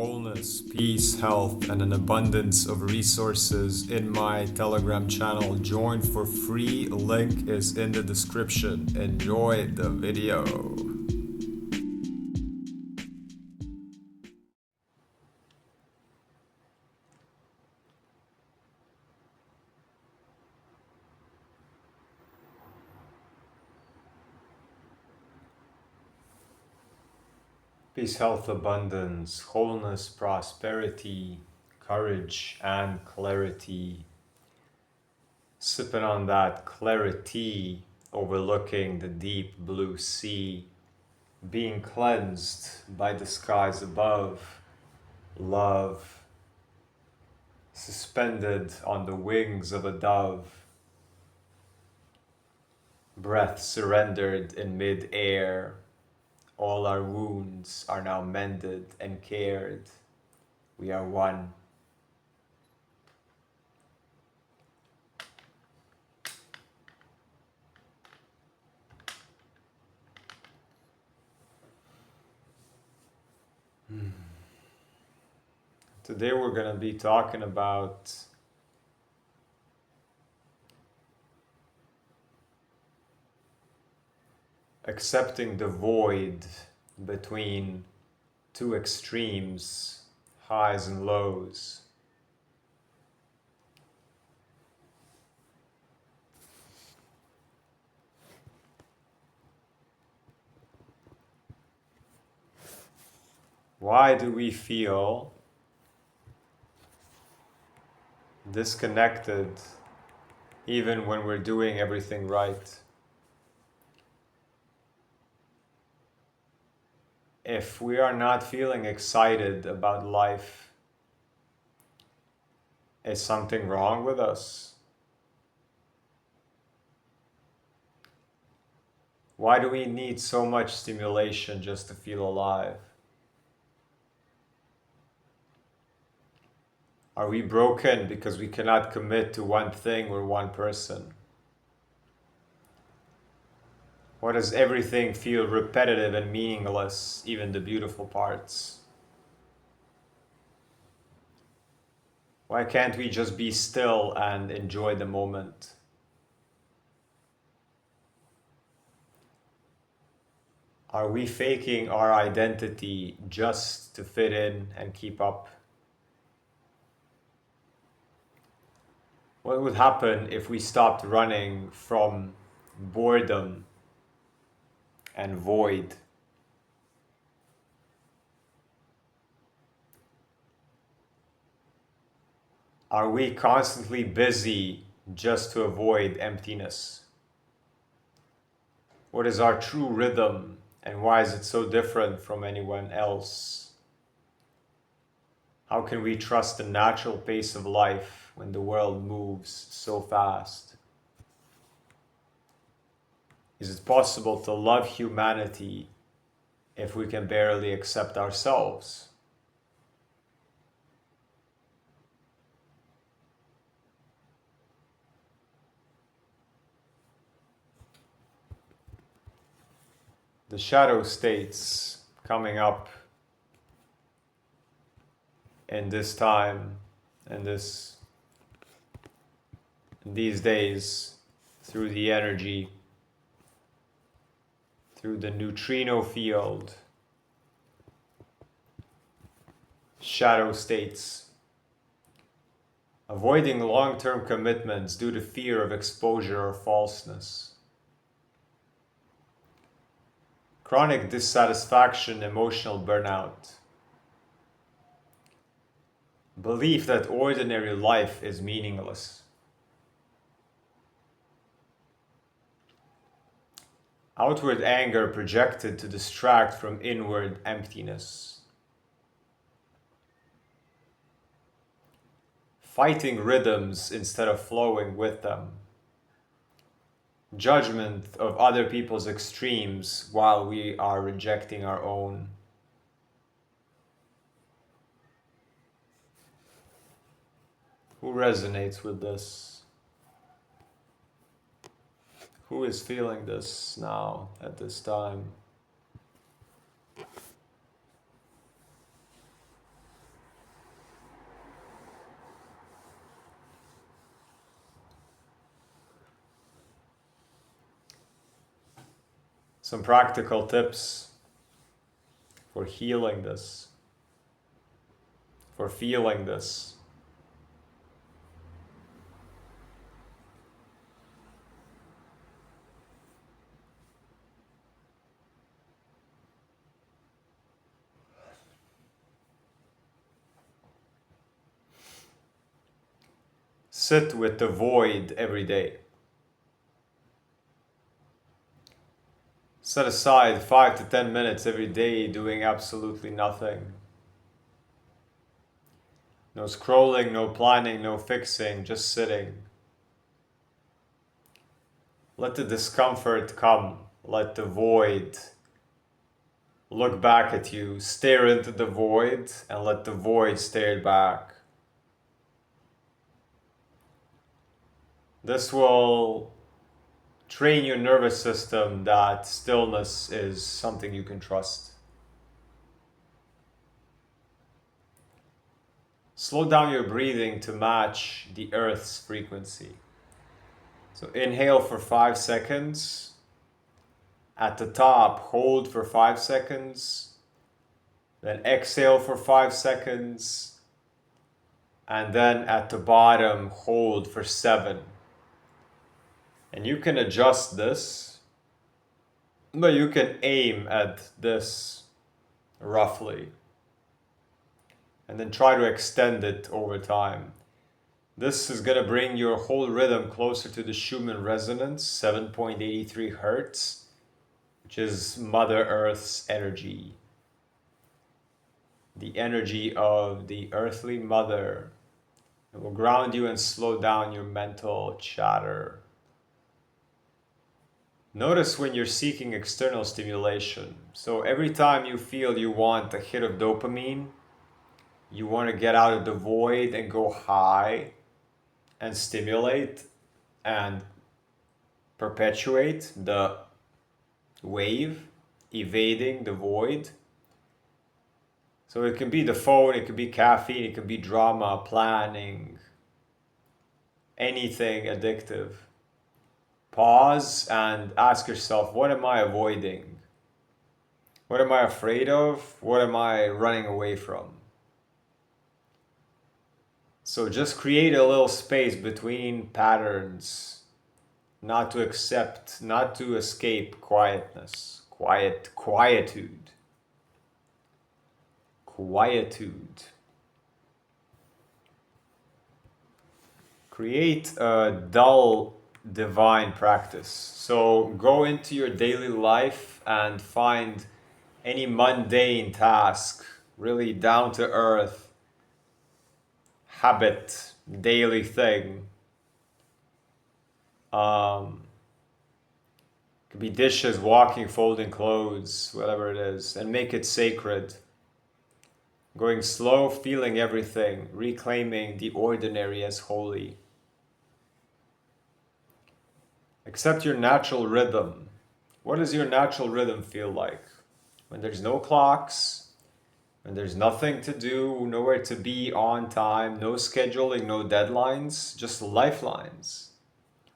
wholeness, peace, health, and an abundance of resources in my Telegram channel. Join for free. Link is in the description. Enjoy the video. Peace, health, abundance, wholeness, prosperity, courage, and clarity. Sipping on that clarity, overlooking the deep blue sea, being cleansed by the skies above, love, suspended on the wings of a dove, breath surrendered in mid-air. All our wounds are now mended and cared. We are one. Today we're going to be talking about accepting the void between two extremes, highs and lows. Why do we feel disconnected even when we're doing everything right? If we are not feeling excited about life, is something wrong with us? Why do we need so much stimulation just to feel alive? Are we broken because we cannot commit to one thing or one person? Why does everything feel repetitive and meaningless, even the beautiful parts? Why can't we just be still and enjoy the moment? Are we faking our identity just to fit in and keep up? What would happen if we stopped running from boredom and void? Are we constantly busy just to avoid emptiness? What is our true rhythm, and why is it so different from anyone else? How can we trust the natural pace of life when the world moves so fast? Is it possible to love humanity if we can barely accept ourselves? The shadow states coming up in this time and these days through the energy, through the neutrino field, shadow states, avoiding long-term commitments due to fear of exposure or falseness. Chronic dissatisfaction, emotional burnout. Belief that ordinary life is meaningless. Outward anger projected to distract from inward emptiness. Fighting rhythms instead of flowing with them. Judgment of other people's extremes while we are rejecting our own. Who resonates with this? Who is feeling this now at this time? some practical tips for healing this, for feeling this. Sit with the void every day. Set aside 5 to 10 minutes every day doing absolutely nothing. No scrolling, no planning, no fixing, just sitting. Let the discomfort come. Let the void look back at you. Stare into the void and let the void stare back. This will train your nervous system that stillness is something you can trust. Slow down your breathing to match the earth's frequency. So inhale for 5 seconds. At the top, hold for 5 seconds. Then exhale for 5 seconds. And then at the bottom, hold for 7. And you can adjust this, but you can aim at this roughly. And then try to extend it over time. This is going to bring your whole rhythm closer to the Schumann resonance, 7.83 Hertz, which is Mother Earth's energy. The energy of the earthly mother. It will ground you and slow down your mental chatter. Notice when you're seeking external stimulation. So every time you feel you want a hit of dopamine, you want to get out of the void and go high and stimulate and perpetuate the wave, evading the void. So it can be the phone, it could be caffeine, it could be drama, planning, anything addictive. Pause and ask yourself, what am I avoiding? What am I afraid of? What am I running away from? So just create a little space between patterns, not to accept, not to escape quietness, quietude. Create a dull divine practice. So go into your daily life and find any mundane task, really down to earth, habit, daily thing. Could be dishes, walking, folding clothes, whatever it is, and make it sacred. Going slow, feeling everything, reclaiming the ordinary as holy. Accept your natural rhythm. What does your natural rhythm feel like? When there's no clocks, when there's nothing to do, nowhere to be on time, no scheduling, no deadlines, just lifelines.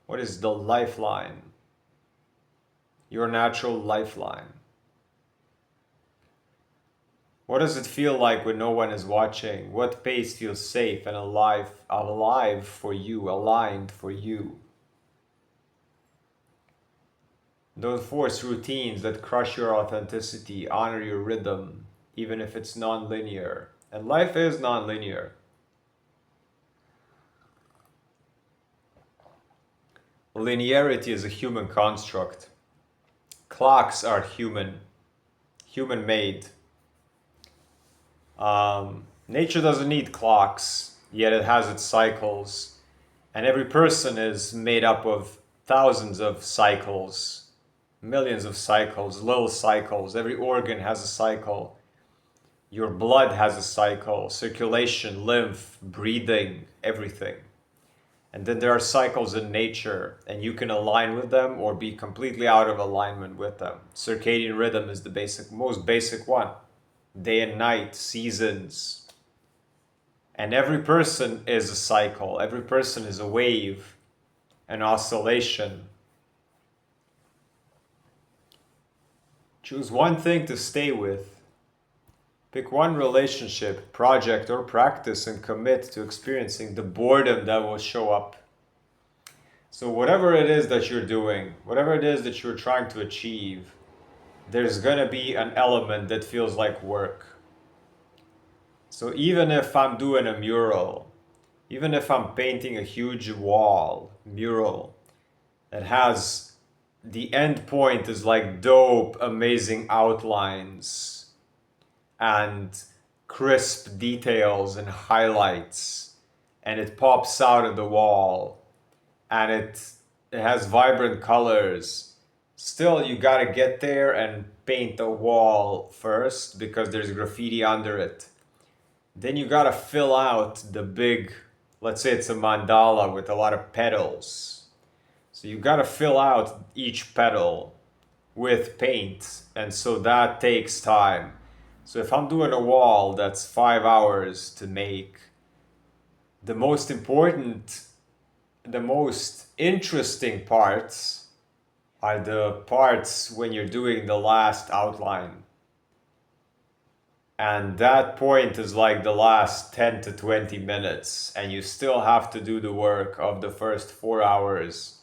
What is the lifeline? Your natural lifeline. What does it feel like when no one is watching? What pace feels safe and alive for you, aligned for you? Don't force routines that crush your authenticity. Honor your rhythm, even if it's non-linear. And life is non-linear. Linearity is a human construct. Clocks are human-made. Nature doesn't need clocks, yet it has its cycles. And every person is made up of thousands of cycles. Millions of cycles, little cycles. Every organ has a cycle. Your blood has a cycle, circulation, lymph, breathing, everything. And then there are cycles in nature, and you can align with them or be completely out of alignment with them. Circadian rhythm is the most basic one. Day and night, seasons. And every person is a cycle. Every person is a wave, an oscillation. Choose one thing to stay with. Pick one relationship, project, or practice and commit to experiencing the boredom that will show up. So, whatever it is that you're doing, whatever it is that you're trying to achieve, there's gonna be an element that feels like work. So, even if I'm doing a mural, even if I'm painting a huge wall, mural, that has the end point is like dope, amazing outlines and crisp details and highlights, and it pops out of the wall, and it has vibrant colors. Still, you gotta get there and paint the wall first because there's graffiti under it. Then you gotta fill out the big, let's say it's a mandala with a lot of petals. So you gotta fill out each petal with paint, and so that takes time. So if I'm doing a wall that's 5 hours to make, the most important, the most interesting parts are the parts when you're doing the last outline. And that point is like the last 10 to 20 minutes, and you still have to do the work of the first 4 hours.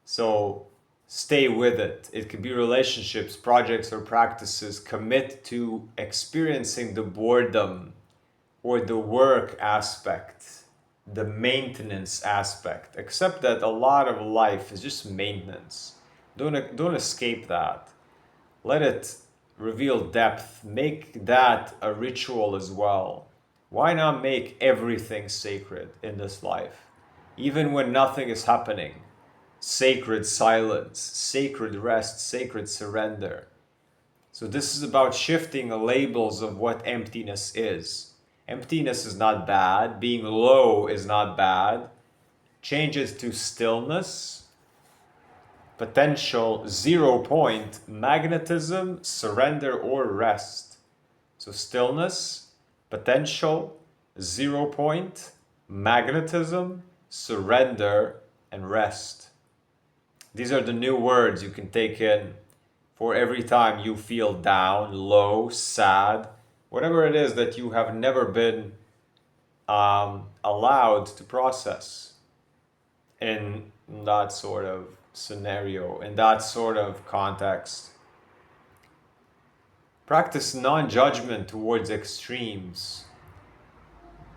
So stay with it. It could be relationships, projects, or practices. Commit to experiencing the boredom or the work aspect, the maintenance aspect. Accept that a lot of life is just maintenance. Don't escape that. Let it reveal depth. Make that a ritual as well. Why not make everything sacred in this life? Even when nothing is happening. Sacred silence, sacred rest, sacred surrender. So this is about shifting the labels of what emptiness is. Emptiness is not bad. Being low is not bad. Change it to stillness, potential, 0 point, magnetism, surrender, or rest. So stillness, potential, 0 point, magnetism, surrender, and rest. These are the new words you can take in for every time you feel down, low, sad, whatever it is that you have never been allowed to process in that sort of scenario, in that sort of context. Practice non judgment towards extremes.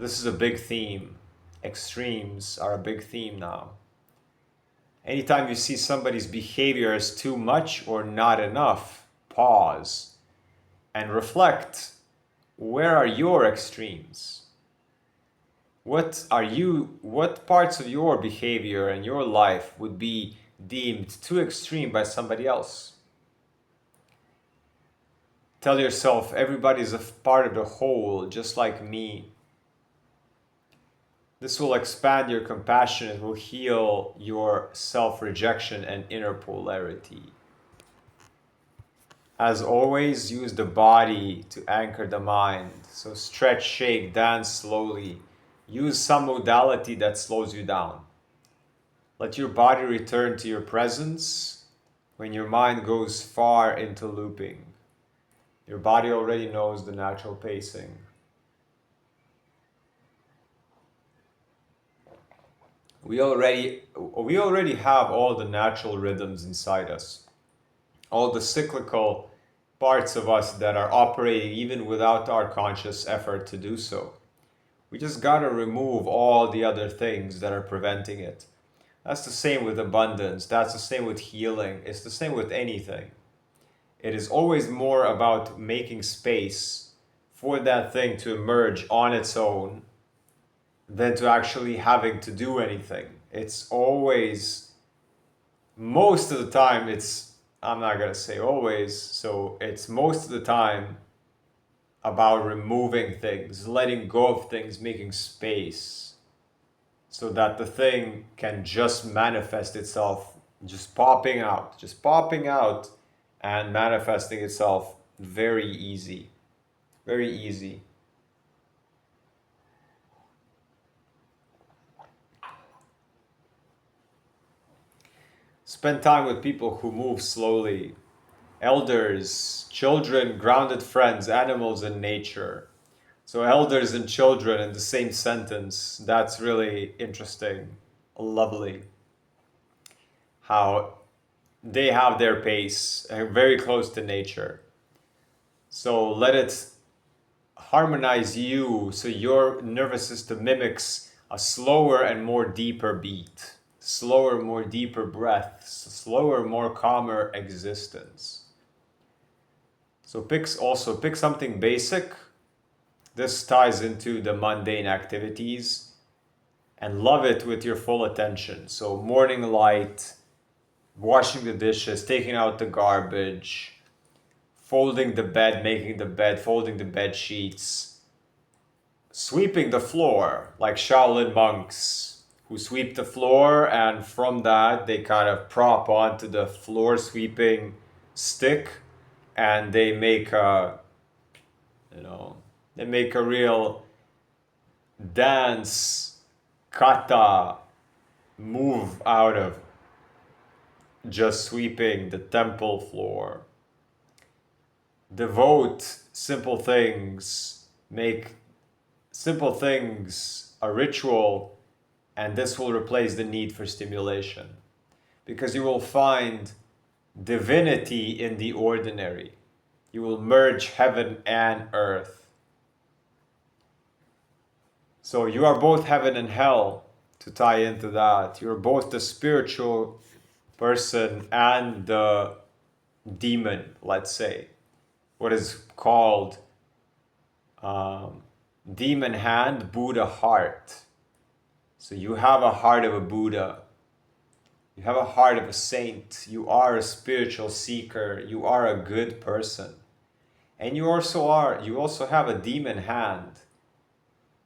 This is a big theme. Extremes are a big theme now. Anytime you see somebody's behavior as too much or not enough, pause and reflect. Where are your extremes? What parts of your behavior and your life would be deemed too extreme by somebody else? Tell yourself everybody's a part of the whole, just like me. This will expand your compassion. It will heal your self-rejection and inner polarity. As always, use the body to anchor the mind. So stretch, shake, dance slowly. Use some modality that slows you down. Let your body return to your presence when your mind goes far into looping. Your body already knows the natural pacing. We already have all the natural rhythms inside us, all the cyclical parts of us that are operating even without our conscious effort to do so. We just gotta remove all the other things that are preventing it. That's the same with abundance, that's the same with healing, it's the same with anything. It is always more about making space for that thing to emerge on its own than to actually having to do anything. It's always, most of the time, I'm not gonna say always, so it's most of the time about removing things, letting go of things, making space so that the thing can just manifest itself, just popping out and manifesting itself. Very easy, very easy. Spend time with people who move slowly elders, children, grounded friends, animals, and nature. So elders and children in the same sentence, that's really interesting, lovely. How they have their pace, very close to nature. So let it harmonize you so your nervous system mimics a slower and more deeper beat, slower, more deeper breaths, slower, more calmer existence. So pick something basic. This ties into the mundane activities and love it with your full attention. So morning light, washing the dishes, taking out the garbage, folding the bed, making the bed, folding the bed sheets, sweeping the floor like Shaolin monks who sweep the floor, and from that they kind of prop onto the floor sweeping stick, and they make a, they make a real dance kata move out of just sweeping the temple floor. Devote simple things, make simple things a ritual, and this will replace the need for stimulation. Because you will find divinity in the ordinary. You will merge heaven and earth. So you are both heaven and hell, to tie into that. You're both the spiritual person and the demon, let's say. What is called demon hand, Buddha heart. So you have a heart of a Buddha. You have a heart of a saint. You are a spiritual seeker. You are a good person. And you also have a demon hand.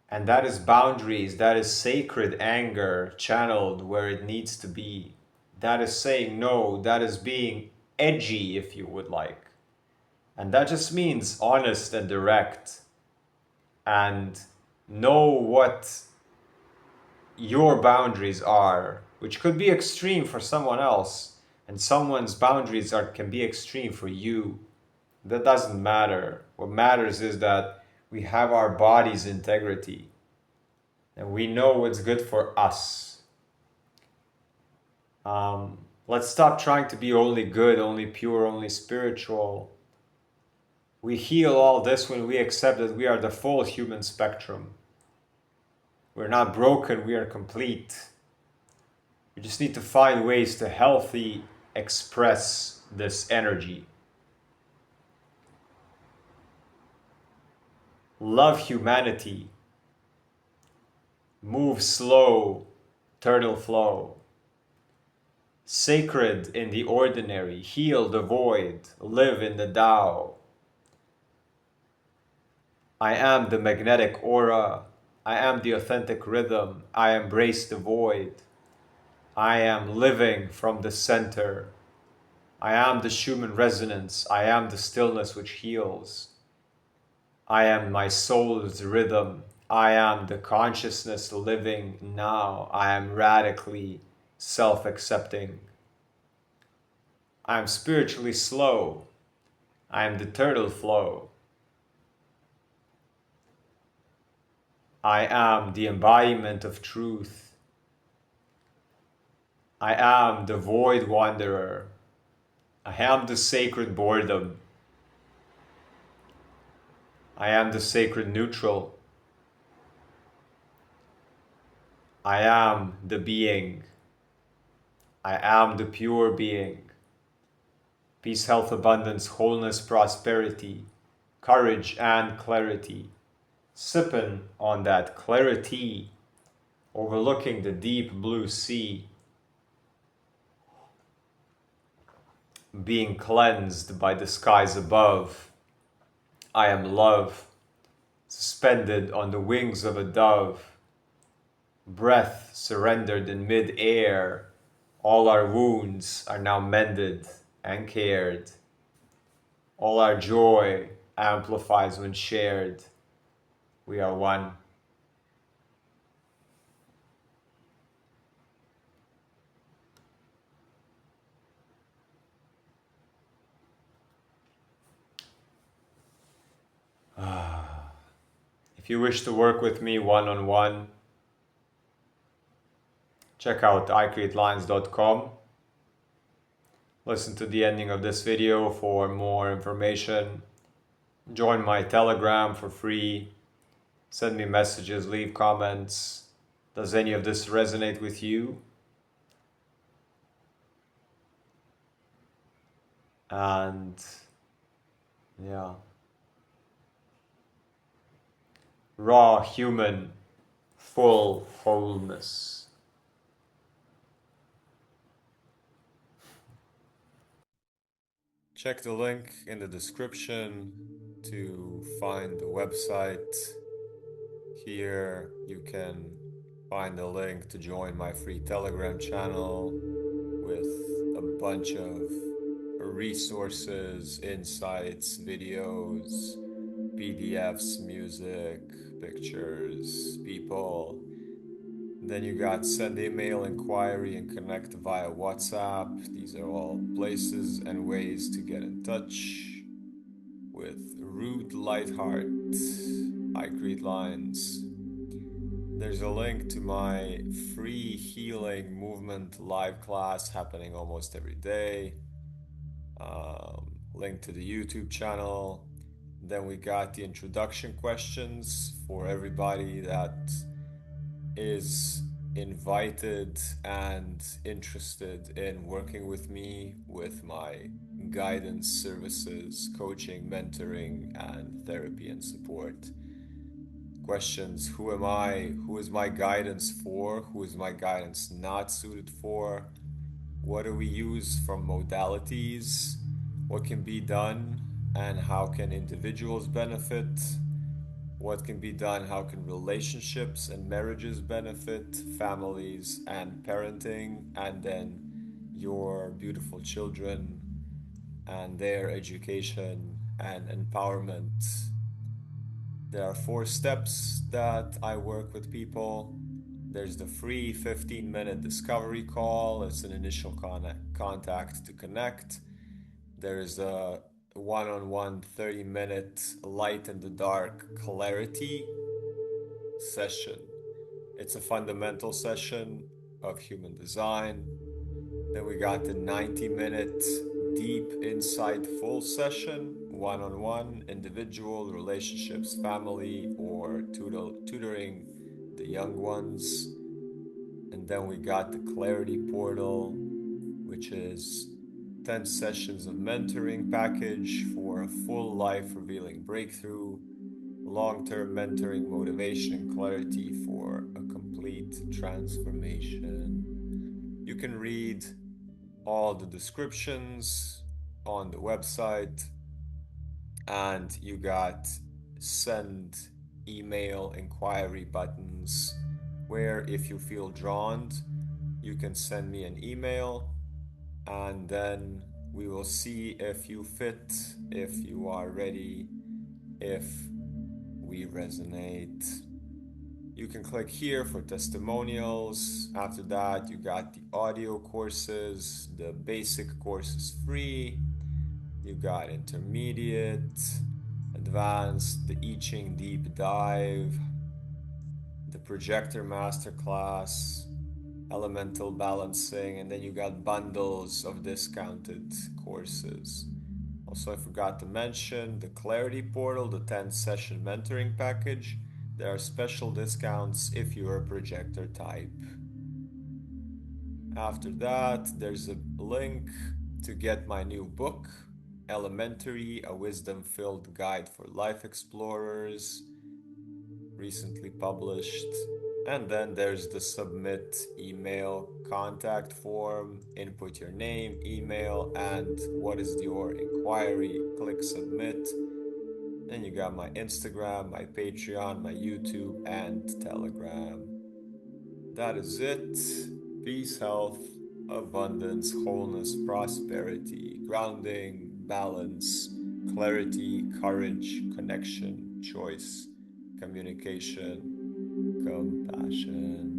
And that is boundaries. That is sacred anger channeled where it needs to be. That is saying no. That is being edgy, if you would like. And that just means honest and direct. And know what your boundaries are, which could be extreme for someone else, and someone's boundaries can be extreme for you. That doesn't matter. What matters is that we have our body's integrity and we know what's good for us. Let's stop trying to be only good, only pure, only spiritual. We heal all this when we accept that we are the full human spectrum. We're not broken, we are complete. We just need to find ways to healthy express this energy. Love humanity. Move slow, turtle flow. Sacred in the ordinary, heal the void, live in the Tao. I am the magnetic aura. I am the authentic rhythm. I embrace the void. I am living from the center. I am the Schumann resonance. I am the stillness which heals. I am my soul's rhythm. I am the consciousness living now. I am radically self-accepting. I am spiritually slow. I am the turtle flow. I am the embodiment of truth. I am the void wanderer. I am the sacred boredom. I am the sacred neutral. I am the being. I am the pure being. Peace, health, abundance, wholeness, prosperity, courage, and clarity. Sipping on that clarity, overlooking the deep blue sea, being cleansed by the skies above. I am love, suspended on the wings of a dove. Breath surrendered in mid-air. All our wounds are now mended and cared. All our joy amplifies when shared. We are one. If you wish to work with me one-on-one, check out icreatelines.com. Listen to the ending of this video for more information. Join my Telegram for free. Send me messages, leave comments. Does any of this resonate with you? And yeah, raw human full wholeness. Check the link in the description to find the website. Here you can find the link to join my free Telegram channel with a bunch of resources, insights, videos, PDFs, music, pictures, people. Then you got send email, inquiry, and connect via WhatsApp. These are all places and ways to get in touch with Rude Lightheart, I Create Lines. There's a link to my free healing movement live class happening almost every day. Link to the YouTube channel. Then we got the introduction questions for everybody that is invited and interested in working with me with my guidance services, coaching, mentoring, and therapy and support. Questions: who am I? Who is my guidance for? Who is my guidance not suited for? What do we use from modalities? What can be done and how can individuals benefit? What can be done? How can relationships and marriages benefit, families and parenting, and then your beautiful children and their education and empowerment? There are 4 steps that I work with people. There's the free 15-minute discovery call. It's an initial contact to connect. There's a one-on-one 30-minute light in the dark clarity session. It's a fundamental session of human design. Then we got the 90-minute deep insightful session, one-on-one, individual, relationships, family, or tutoring the young ones. And then we got the clarity portal, which is 10 sessions of mentoring package for a full life revealing breakthrough, long-term mentoring, motivation, and clarity for a complete transformation. You can read all the descriptions on the website, and you got send email inquiry buttons where if you feel drawn, you can send me an email and then we will see if you fit, if you are ready, if we resonate. You can click here for testimonials. After that, you got the audio courses. The basic course is free. You got intermediate, advanced, the I Ching deep dive, the projector masterclass, elemental balancing, and then you got bundles of discounted courses. Also, I forgot to mention the clarity portal, the 10 session mentoring package. There are special discounts if you're a projector type. After that, there's a link to get my new book, Elementary, a wisdom-filled guide for life explorers, recently published. And then there's the submit email contact form. Input your name, email, and what is your inquiry. Click submit. Then you got my Instagram, my Patreon, my YouTube, and Telegram. That is it. Peace, health, abundance, wholeness, prosperity, grounding, balance, clarity, courage, connection, choice, communication, compassion.